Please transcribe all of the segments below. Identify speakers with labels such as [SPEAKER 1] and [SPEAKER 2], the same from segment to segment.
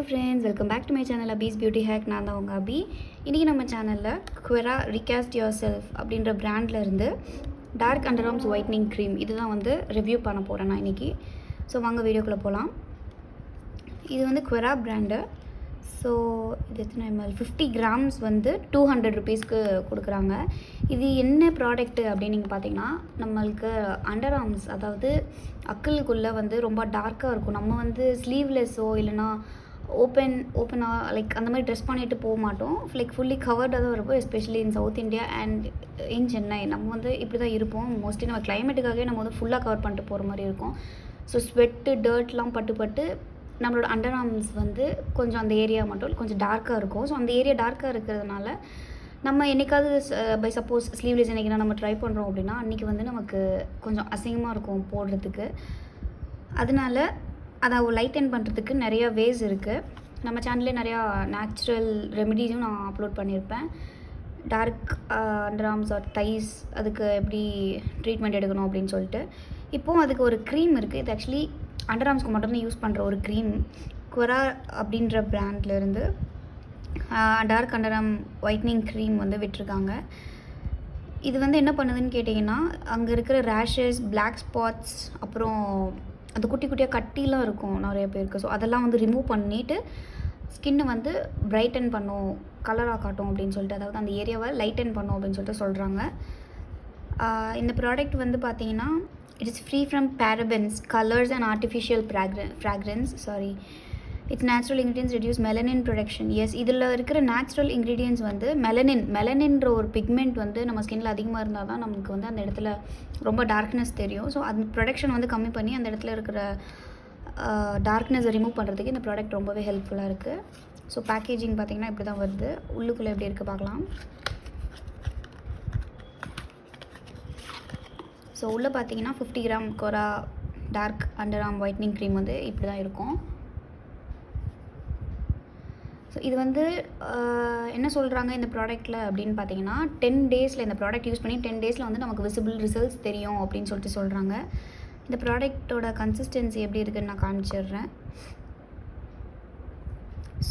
[SPEAKER 1] Friends, welcome back to my channel Abi's beauty hack. நான் தான் உங்கள் அபி. இன்றைக்கி நம்ம சேனலில் Qraa ரீகாஸ்ட் யுவர் செல்ஃப் அப்படின்ற பிராண்டில் இருந்து dark under arms whitening cream இது தான் ரிவ்யூ பண்ண போகிறேன் நான் இன்றைக்கி. ஸோ வாங்க வீடியோக்குள்ளே போகலாம். இது Qraa பிராண்டு. ஸோ இது எத்தனை ml 50 கிராம்ஸ் 200 ருபீஸ்க்கு கொடுக்குறாங்க. இது என்ன ப்ராடக்ட்டு அப்படின்னு நீங்கள் பார்த்தீங்கன்னா, நம்மளுக்கு அண்டர் ஆர்ம்ஸ் அதாவது அக்கலுக்குள்ளே ரொம்ப டார்க்காக இருக்கும். நம்ம ஸ்லீவ்லெஸ்ஸோ இல்லைனா ஓப்பனாக லைக் அந்த மாதிரி ட்ரெஸ் பண்ணிட்டு போக மாட்டோம். லைக் ஃபுல்லி கவர்டாக தான் இருப்போம். Especially in South India and in Chennai நம்ம இப்படி தான் இருப்போம். மோஸ்ட்லி நம்ம கிளைமேட்டுக்காகவே நம்ம ஃபுல்லாக கவர் பண்ணிட்டு போகிற மாதிரி இருக்கும். ஸோ ஸ்வெட்டு டர்ட்லாம் பட்டு நம்மளோட அண்டர் ஆர்ம்ஸ் கொஞ்சம் அந்த ஏரியா மட்டும் கொஞ்சம் டார்க்காக இருக்கும். ஸோ அந்த ஏரியா டார்க்காக இருக்கிறதுனால நம்ம என்றைக்காவது பை சப்போஸ் ஸ்லீவ்லெஸ் என்றைக்குனா நம்ம ட்ரை பண்ணுறோம் அப்படின்னா அன்றைக்கி நமக்கு கொஞ்சம் அசிங்கமாக இருக்கும் போடுறதுக்கு. அதனால அதை லைட்டன் பண்ணுறதுக்கு நிறையா வேஸ் இருக்குது. நம்ம சேனல்லே நிறையா நேச்சுரல் ரெமெடிஸும் நான் அப்லோட் பண்ணியிருப்பேன். டார்க் அண்டர் ஆர்ம்ஸ் ஆர் தைஸ் அதுக்கு எப்படி ட்ரீட்மெண்ட் எடுக்கணும் அப்படின்னு சொல்லிட்டு. இப்போது அதுக்கு ஒரு க்ரீம் இருக்குது. இது ஆக்சுவலி அண்டர் ஆர்ம்ஸ்க்கு மட்டும்தான் யூஸ் பண்ணுற ஒரு க்ரீம். Qraa அப்படின்ற பிராண்ட்லேருந்து dark under arm whitening cream விட்டிருக்காங்க. இது என்ன பண்ணுதுன்னு கேட்டிங்கன்னா, அங்கே இருக்கிற ரேஷஸ், பிளாக் ஸ்பாட்ஸ், அப்புறம் அந்த குட்டி குட்டியாக கட்டிலாம் இருக்கும் நிறைய பேருக்கு. ஸோ அதெல்லாம் ரிமூவ் பண்ணிவிட்டு ஸ்கின்னை பிரைட்டன் பண்ணும், கலராக காட்டும் அப்படின்னு சொல்லிட்டு, அதாவது அந்த ஏரியாவை லைட்டன் பண்ணும் அப்படின்னு சொல்லிட்டு சொல்கிறாங்க. இந்த ப்ராடக்ட் பார்த்தீங்கன்னா, it is free from parabens, colors and artificial fragrance. Its natural ingredients reduce melanin production. Yes, இதில் இருக்கிற நேச்சுரல் இன்க்ரீடியன்ஸ் மெலனின்ற ஒரு பிக்மெண்ட் நம்ம ஸ்கின்னில் அதிகமாக இருந்தால் தான் நமக்கு அந்த இடத்துல ரொம்ப டார்க்னஸ் தெரியும். ஸோ அந்த ப்ரொடக்ஷன் கம்மி பண்ணி அந்த இடத்துல இருக்கிற டார்க்னஸை ரிமூவ் பண்ணுறதுக்கு இந்த ப்ராடக்ட் ரொம்பவே ஹெல்ப்ஃபுல்லாக இருக்குது. ஸோ பேக்கேஜிங் பார்த்திங்கன்னா இப்படி தான் வருது. உள்ளுக்குள்ளே எப்படி இருக்குது பார்க்கலாம். ஸோ உள்ளே பார்த்தீங்கன்னா 50 gram Qraa dark under arm whitening cream இப்படி தான் இருக்கும். ஸோ இது என்ன சொல்கிறாங்க இந்த ப்ராடக்ட்டில் அப்படின்னு பார்த்தீங்கன்னா, 10 டேஸில் இந்த ப்ராடக்ட் யூஸ் பண்ணி 10 டேஸில் நமக்கு விசிபிள் ரிசல்ட்ஸ் தெரியும் அப்படின்னு சொல்லிட்டு சொல்கிறாங்க. இந்த ப்ராடக்ட்டோட கன்சிஸ்டன்சி எப்படி இருக்குதுன்னு நான் காமிச்சிடுறேன்.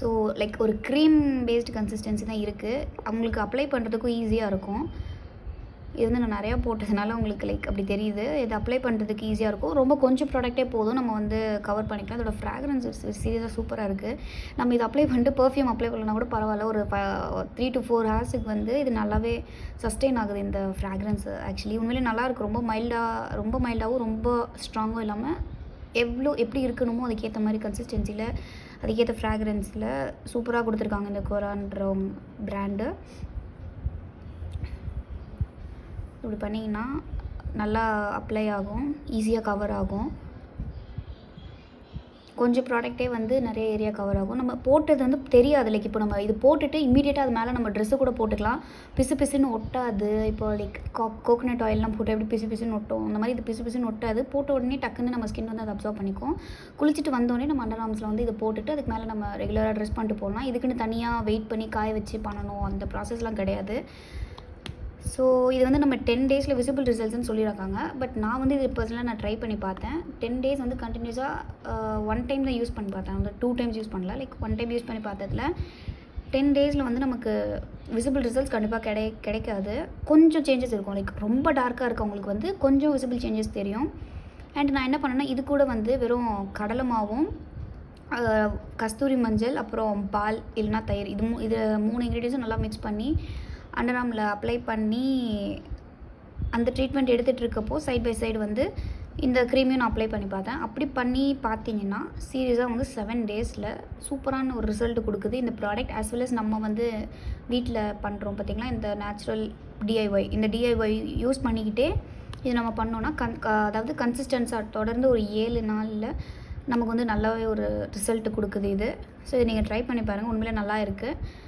[SPEAKER 1] ஸோ லைக் ஒரு க்ரீம் பேஸ்டு கன்சிஸ்டன்சி தான் இருக்குது. அவங்களுக்கு அப்ளை பண்ணுறதுக்கும் ஈஸியாக இருக்கும். இது நான் நிறையா போட்டதுனால உங்களுக்கு லைக் அப்படி தெரியுது. இது அப்ளை பண்ணுறதுக்கு ஈஸியாக இருக்கும். ரொம்ப கொஞ்சம் ப்ராடக்டே போதும், நம்ம கவர் பண்ணிக்கலாம். அதோட ஃப்ராக்ரன்ஸ் சீரியஸாக சூப்பராக இருக்குது. நம்ம இது அப்ளை பண்ணிட்டு பர்ஃப்யூம் அப்ளை பண்ணலாம் கூட பரவாயில்ல. ஒரு 3 to 4 ஹார்ஸுக்கு இது நல்லாவே சஸ்டெயின் ஆகுது இந்த ஃப்ராக்ரன்ஸ். ஆக்சுவலி உண்மையிலே நல்லாயிருக்கு. ரொம்ப மைல்டாகவும் ரொம்ப ஸ்ட்ராங்கும் இல்லாமல் எப்படி இருக்கணுமோ அதுக்கேற்ற மாதிரி கன்சிஸ்டன்சியில் அதுக்கேற்ற ஃப்ராக்ரன்ஸில் சூப்பராக கொடுத்துருக்காங்க இந்த Qraன்ற பிராண்டு. இப்படி பண்ணிங்கன்னா நல்லா அப்ளை ஆகும், ஈஸியாக கவர் ஆகும். கொஞ்சம் ப்ராடக்டே நிறைய ஏரியா கவர் ஆகும். நம்ம போட்டது தெரியாது. லைக் இப்போ நம்ம இது போட்டுட்டு இம்மீடியட்டாக அது மேலே நம்ம ட்ரெஸ்ஸு கூட போட்டுக்கலாம். பிசுன்னு ஒட்டாது. இப்போ லைக் கோகோனட் ஆயிலெலாம் போட்டு எப்படி பிசுன்னு ஒட்டும், அந்த மாதிரி இது பிசுன்னு ஒட்டாது. போட்ட உடனே டக்குன்னு நம்ம ஸ்கின் அதை அப்சர்வ் பண்ணிக்கும். குளிச்சுட்டு வந்தோடனே நம்ம அண்டர் ஆர்ம்ஸில் இதை போட்டுட்டு அதுக்கு மேலே நம்ம ரெகுலராக ட்ரெஸ் பண்ணிட்டு போகலாம். இதுக்குன்னு தனியாக வெயிட் பண்ணி காய வச்சு பண்ணணும், அந்த ப்ராசஸ்லாம் கிடையாது. ஸோ இது நம்ம 10 டேஸில் விசிபிள் ரிசல்ட்ஸ்னு சொல்லியிருக்காங்க. பட் நான் இது பர்சனலாக நான் ட்ரை பண்ணி பார்த்தேன். 10 டேஸ் கண்டினியூஸாக 1 டைம் தான் யூஸ் பண்ணி பார்த்தேன். 2 டைம்ஸ் யூஸ் பண்ணல. லைக் 1 டைம் யூஸ் பண்ணி பார்த்ததில் 10 டேஸில் நமக்கு விசிபிள் ரிசல்ட்ஸ் கண்டிப்பாக கிடைக்காது. கொஞ்சம் சேஞ்சஸ் இருக்கும். லைக் ரொம்ப டார்க்காக இருக்கவங்களுக்கு கொஞ்சம் விசிபிள் சேஞ்சஸ் தெரியும். அண்ட் நான் என்ன பண்ணேன்னா, இது கூட வெறும் கடலை மாவும், கஸ்தூரி மஞ்சள், அப்புறம் பால் இல்லைனா தயிர், இது 3 இன்க்ரீடியன்ஸும் நல்லா மிக்ஸ் பண்ணி அண்டர் ஆர்மில் அப்ளை பண்ணி அந்த ட்ரீட்மெண்ட் எடுத்துகிட்டு இருக்கப்போ சைட் பை சைடு இந்த க்ரீமையும் நான் அப்ளை பண்ணி பார்த்தேன். அப்படி பண்ணி பார்த்தீங்கன்னா சீரியஸாக 7 டேஸில் சூப்பரான ஒரு ரிசல்ட் கொடுக்குது இந்த ப்ராடக்ட். ஆஸ் வெல் அஸ் நம்ம வீட்டில் பண்ணுறோம் பார்த்திங்களா, இந்த நேச்சுரல் டிஐஒய், இந்த டிஐஒய் யூஸ் பண்ணிக்கிட்டே இது நம்ம பண்ணோன்னா அதாவது கன்சிஸ்டன்ஸாக தொடர்ந்து ஒரு 7 நாளில் நமக்கு நல்லாவே ஒரு ரிசல்ட் கொடுக்குது இது. ஸோ இதை நீங்கள் ட்ரை பண்ணி பாருங்கள், உண்மையிலே நல்லா இருக்குது.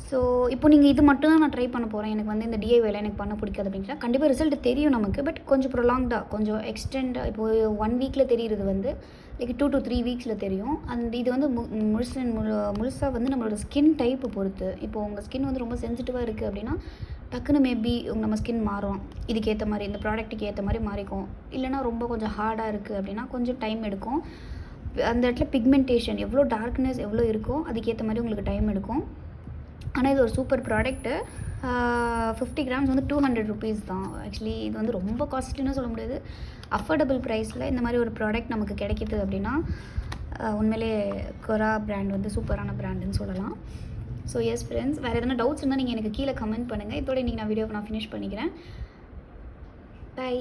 [SPEAKER 1] ஸோ இப்போ நீங்கள் இது மட்டும் தான் நான் ட்ரை பண்ண போகிறேன், எனக்கு இந்த டிஐஒய்லாம் எனக்கு பண்ண பிடிக்காது அப்படின்னா கண்டிப்பாக ரிசல்ட் தெரியும் நமக்கு. பட் கொஞ்சம் ப்ரொலாங்டாக, கொஞ்சம் எக்ஸ்டெண்டாக, இப்போது 1 வீக்கில் தெரியுறது லைக் 2 to 3 வீக்ஸில் தெரியும். அண்ட் இது முழுசாக நம்மளோட ஸ்கின் டைப்பு பொறுத்து. இப்போது உங்கள் ஸ்கின் ரொம்ப சென்சிட்டிவாக இருக்குது அப்படின்னா டக்குன்னு மேபி நம்ம ஸ்கின் மாறும். இதுக்கேற்ற மாதிரி இந்த ப்ராடக்ட்டுக்கு ஏற்ற மாதிரி மாறிக்கும். இல்லைனா ரொம்ப கொஞ்சம் ஹார்டாக இருக்குது அப்படின்னா கொஞ்சம் டைம் எடுக்கும். அந்த இடத்துல பிக்மெண்டேஷன் எவ்வளோ டார்க்னஸ் எவ்வளோ இருக்கோ அதுக்கேற்ற மாதிரி உங்களுக்கு டைம் எடுக்கும். ஆனால் இது ஒரு சூப்பர் ப்ராடக்ட்டு. 50 கிராம்ஸ் வந்து 200 ருபீஸ் தான். ஆக்சுவலி இது வந்து ரொம்ப காஸ்ட்லின்னு சொல்ல முடியாது, அஃபோர்டபுள் ப்ரைஸில் இந்த மாதிரி ஒரு ப்ராடக்ட் நமக்கு கிடைக்கிது அப்படின்னா உண்மையிலே Qraa பிராண்ட் வந்து சூப்பரான பிராண்டுன்னு சொல்லலாம். ஸோ எஸ் ஃப்ரெண்ட்ஸ், வேறு எதனா டவுட்ஸ் இருந்தால் நீங்கள் எனக்கு கீழே கமெண்ட் பண்ணுங்கள். இதோட இன்றைக்கி நான் வீடியோவை ஃபினிஷ் பண்ணிக்கிறேன். பாய்.